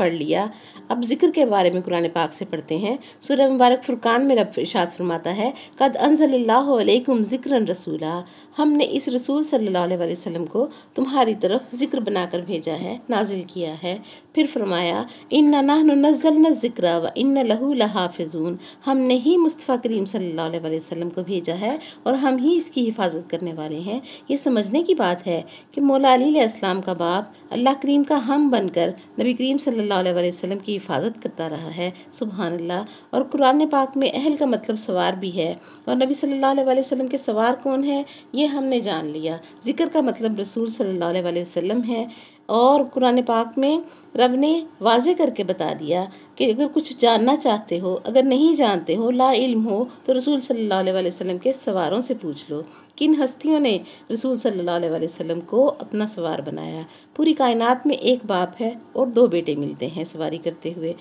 پڑھ لیا۔ اب ذکر کے بارے میں قرآن پاک سے پڑھتے ہیں۔ سورہ مبارک فرقان میں رب ارشاد فرماتا ہے، قد انزل اللہ علیکم ذکرا رسولا، ہم نے اس رسول صلی اللہ علیہ وسلم کو تمہاری طرف ذکر بنا کر بھیجا ہے، نازل کیا ہے۔ پھر فرمایا، اِنَّا نَحْنُ نَزَّلْنَا الذِّكْرَ وَإِنَّا لَهُ لَحَافِظُونَ، ہم نے ہی مصطفیٰ کریم صلی اللہ علیہ وسلم کو بھیجا ہے اور ہم ہی اس کی حفاظت کرنے والے ہیں۔ یہ سمجھنے کی بات ہے کہ مولا علی علیہ السلام کا باپ اللہ کریم کا ہم بن کر نبی کریم صلی اللہ علیہ وسلم کی حفاظت کرتا رہا ہے، سبحان اللہ۔ اور قرآن پاک میں اہل کا مطلب سوار بھی ہے، اور نبی صلی اللہ علیہ وسلم کے سوار کون ہے یہ ہم نے جان لیا۔ ذکر کا مطلب رسول صلی اللہ علیہ وسلم ہے، اور قرآن پاک میں رب نے واضح کر کے بتا دیا کہ اگر کچھ جاننا چاہتے ہو، اگر نہیں جانتے ہو، لا علم ہو، تو رسول صلی اللہ علیہ وسلم کے سواروں سے پوچھ لو۔ کن ہستیوں نے رسول صلی اللہ علیہ وسلم کو اپنا سوار بنایا؟ پوری کائنات میں ایک باپ ہے اور دو بیٹے ملتے ہیں سواری کرتے ہوئے۔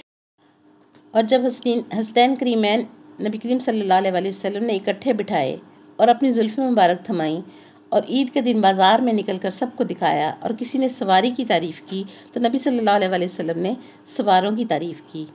اور جب حسنین کریمین نبی کریم صلی اللہ علیہ وسلم نے اکٹھے بٹھائے اور اپنی زلفیں مبارک تھمائیں اور عید کے دن بازار میں نکل کر سب کو دکھایا اور کسی نے سواری کی تعریف کی، تو نبی صلی اللہ علیہ وسلم نے سواروں کی تعریف کی۔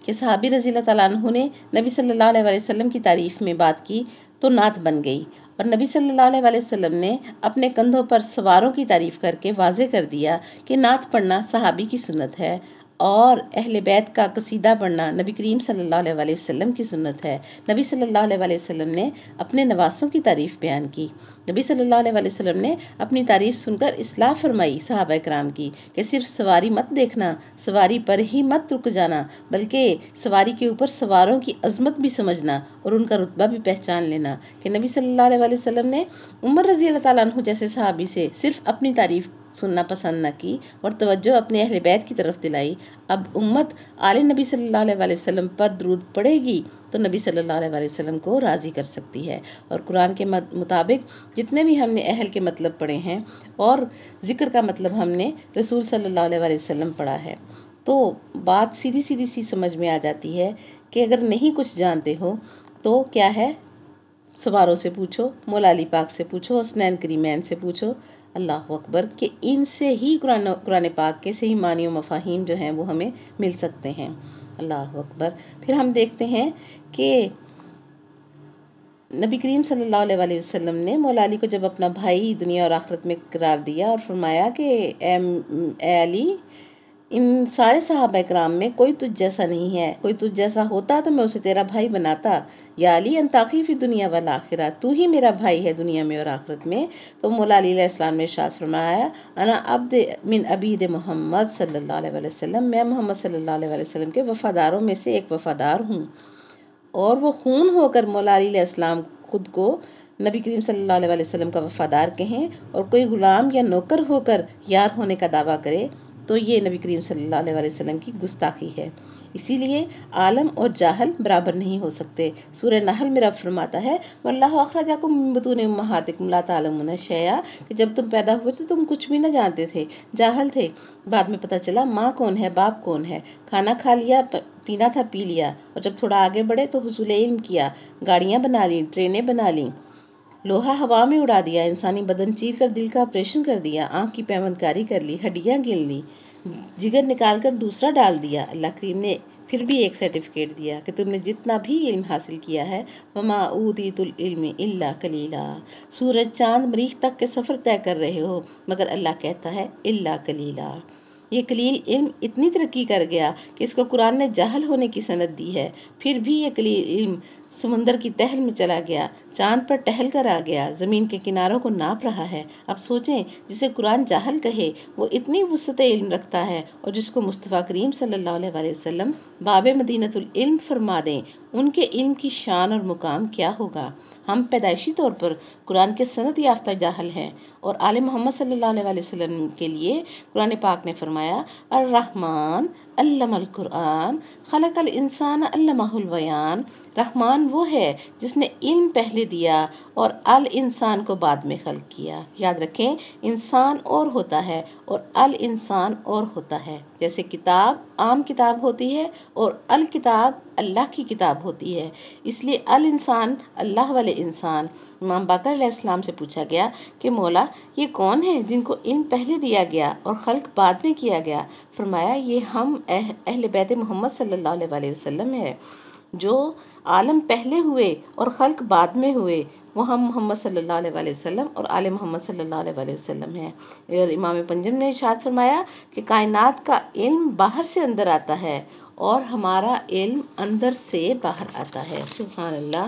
کہ صحابی رضی اللہ تعالیٰ عنہ نے نبی صلی اللہ علیہ وسلم کی تعریف میں بات کی تو نعت بن گئی، اور نبی صلی اللہ علیہ وسلم نے اپنے کندھوں پر سواروں کی تعریف کر کے واضح کر دیا کہ نعت پڑھنا صحابی کی سنت ہے، اور اہل بیت کا قصیدہ پڑھنا نبی کریم صلی اللہ علیہ وسلم کی سنت ہے۔ نبی صلی اللہ علیہ وسلم نے اپنے نواسوں کی تعریف بیان کی۔ نبی صلی اللہ علیہ وسلم نے اپنی تعریف سن کر اصلاح فرمائی صحابہ کرام کی کہ صرف سواری مت دیکھنا، سواری پر ہی مت رک جانا، بلکہ سواری کے اوپر سواروں کی عظمت بھی سمجھنا اور ان کا رتبہ بھی پہچان لینا۔ کہ نبی صلی اللہ علیہ وسلم نے عمر رضی اللہ تعالیٰ عنہ جیسے صحابی سے صرف اپنی تعریف سننا پسند نہ کی اور توجہ اپنے اہل بیت کی طرف دلائی۔ اب امت آل نبی صلی اللہ علیہ وسلم پر درود پڑھے گی تو نبی صلی اللہ علیہ وسلم کو راضی کر سکتی ہے۔ اور قرآن کے مطابق جتنے بھی ہم نے اہل کے مطلب پڑھے ہیں اور ذکر کا مطلب ہم نے رسول صلی اللہ علیہ وسلم پڑھا ہے، تو بات سیدھی سی سمجھ میں آ جاتی ہے کہ اگر نہیں کچھ جانتے ہو تو کیا ہے، سواروں سے پوچھو، مولا علی پاک سے پوچھو، حسنین کریمین سے پوچھو، اللہ اکبر، کہ ان سے ہی قرآن پاک کے صحیح معنی و مفاہیم جو ہیں وہ ہمیں مل سکتے ہیں، اللہ اکبر۔ پھر ہم دیکھتے ہیں کہ نبی کریم صلی اللہ علیہ وسلم نے مولا علی کو جب اپنا بھائی دنیا اور آخرت میں قرار دیا اور فرمایا کہ اے علی، ان سارے صحابہ کرام میں کوئی تجھ جیسا نہیں ہے، کوئی تجھ جیسا ہوتا تو میں اسے تیرا بھائی بناتا، یا علی انت اخی فی دنیا والآخرہ، تو ہی میرا بھائی ہے دنیا میں اور آخرت میں۔ تو مولا علی علیہ السلام نے ارشاد فرمایا، انا عبد من عبید محمد صلی اللہ علیہ وسلم، میں محمد صلی اللہ علیہ وسلم کے وفاداروں میں سے ایک وفادار ہوں۔ اور وہ خون ہو کر مولا علی علیہ السلام خود کو نبی کریم صلی اللہ علیہ وسلم کا وفادار کہیں، اور کوئی غلام یا نوکر ہو کر یار ہونے کا دعویٰ کرے تو یہ نبی کریم صلی اللہ علیہ وسلم کی گستاخی ہے۔ اسی لیے عالم اور جاہل برابر نہیں ہو سکتے۔ سورہ نحل میں رب فرماتا ہے، وَاللَّهُ أَخْرَجَكُم مِّن بُطُونِ أُمَّهَاتِكُمْ لَا تَعْلَمُونَ شَيْئًا، کہ جب تم پیدا ہوئے تو تم کچھ بھی نہ جانتے تھے، جاہل تھے، بعد میں پتہ چلا ماں کون ہے، باپ کون ہے، کھانا کھا لیا، پینا تھا پی لیا، اور جب تھوڑا آگے بڑھے تو حصول علم کیا، گاڑیاں بنا لیں، ٹرینیں بنا لیں، لوہا ہوا میں اڑا دیا، انسانی بدن چیر کر دل کا آپریشن کر دیا، آنکھ کی پیوند کاری کر لی، ہڈیاں گن لی، جگر نکال کر دوسرا ڈال دیا۔ اللہ کریم نے پھر بھی ایک سرٹیفکیٹ دیا کہ تم نے جتنا بھی علم حاصل کیا ہے، وَمَا أُوتِيتُ الْعِلْمِ إِلَّا قَلِيلًا، سورج چاند مریخ تک کے سفر طے کر رہے ہو مگر اللہ کہتا ہے إِلَّا قَلِيلًا۔ یہ قلیل علم اتنی ترقی کر گیا کہ اس کو قرآن نے جاہل ہونے کی سند دی ہے، پھر بھی یہ قلیل علم سمندر کی تہل میں چلا گیا، چاند پر ٹہل کر آ گیا، زمین کے کناروں کو ناپ رہا ہے۔ اب سوچیں، جسے قرآن جاہل کہے وہ اتنی وسعت علم رکھتا ہے، اور جس کو مصطفیٰ کریم صلی اللہ علیہ وسلم باب مدینۃ العلم فرما دیں، ان کے علم کی شان اور مقام کیا ہوگا۔ ہم پیدائشی طور پر قرآن کے سند یافتہ جاہل ہیں، اور آل محمد صلی اللہ علیہ وسلم کے لیے قرآن پاک نے فرمایا، الرحمن علم القرآن خلق الانسان علمہ البیان، رحمان وہ ہے جس نے علم پہلے دیا اور الانسان کو بعد میں خلق کیا۔ یاد رکھیں، انسان اور ہوتا ہے اور الانسان اور ہوتا ہے، جیسے کتاب عام کتاب ہوتی ہے اور الکتاب اللہ کی کتاب ہوتی ہے۔ اس لیے الانسان اللہ والے انسان۔ امام باقر علیہ السلام سے پوچھا گیا کہ مولا یہ کون ہیں جن کو علم پہلے دیا گیا اور خلق بعد میں کیا گیا؟ فرمایا یہ ہم اہل بیت محمد صلی اللہ علیہ وسلم ہے۔ جو عالم پہلے ہوئے اور خلق بعد میں ہوئے وہ ہم محمد صلی اللہ علیہ وسلم اور آل محمد صلی اللہ علیہ وسلم ہیں۔ اور امام پنجم نے ارشاد فرمایا کہ کائنات کا علم باہر سے اندر آتا ہے اور ہمارا علم اندر سے باہر آتا ہے۔ سبحان اللہ۔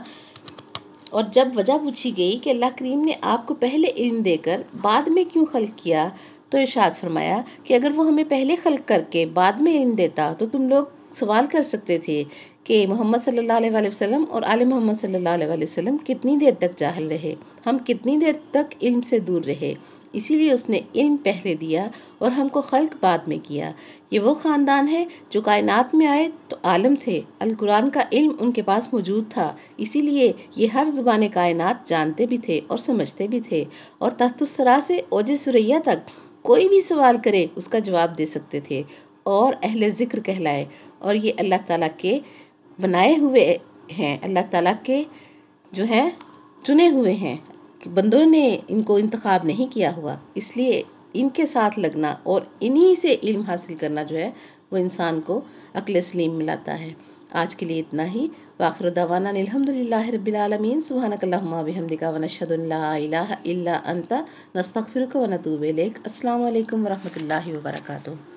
اور جب وجہ پوچھی گئی کہ اللہ کریم نے آپ کو پہلے علم دے کر بعد میں کیوں خلق کیا، تو ارشاد فرمایا کہ اگر وہ ہمیں پہلے خلق کر کے بعد میں علم دیتا تو تم لوگ سوال کر سکتے تھے کہ محمد صلی اللہ علیہ وسلم اور آل محمد صلی اللہ علیہ وسلم کتنی دیر تک جاہل رہے، ہم کتنی دیر تک علم سے دور رہے۔ اسی لیے اس نے علم پہلے دیا اور ہم کو خلق بعد میں کیا۔ یہ وہ خاندان ہے جو کائنات میں آئے تو عالم تھے، القرآن کا علم ان کے پاس موجود تھا، اسی لیے یہ ہر زبان کائنات جانتے بھی تھے اور سمجھتے بھی تھے، اور تحت الثری سے اوج ثریا تک کوئی بھی سوال کرے اس کا جواب دے سکتے تھے اور اہل ذکر کہلائے۔ اور یہ اللہ تعالیٰ کے بنائے ہوئے ہیں، اللہ تعالیٰ کے جو ہیں چنے ہوئے ہیں، بندوں نے ان کو انتخاب نہیں کیا ہوا۔ اس لیے ان کے ساتھ لگنا اور انہی سے علم حاصل کرنا جو ہے وہ انسان کو عقل سلیم ملاتا ہے۔ آج کے لیے اتنا ہی۔ وآخر دعوانا الحمدللہ رب العالمین۔ سبحانک اللہم وبحمدک ونشہد ان لا الہ الا انت نستغفرک ونتوب الیک۔ السلام علیکم ورحمۃ اللہ وبرکاتہ۔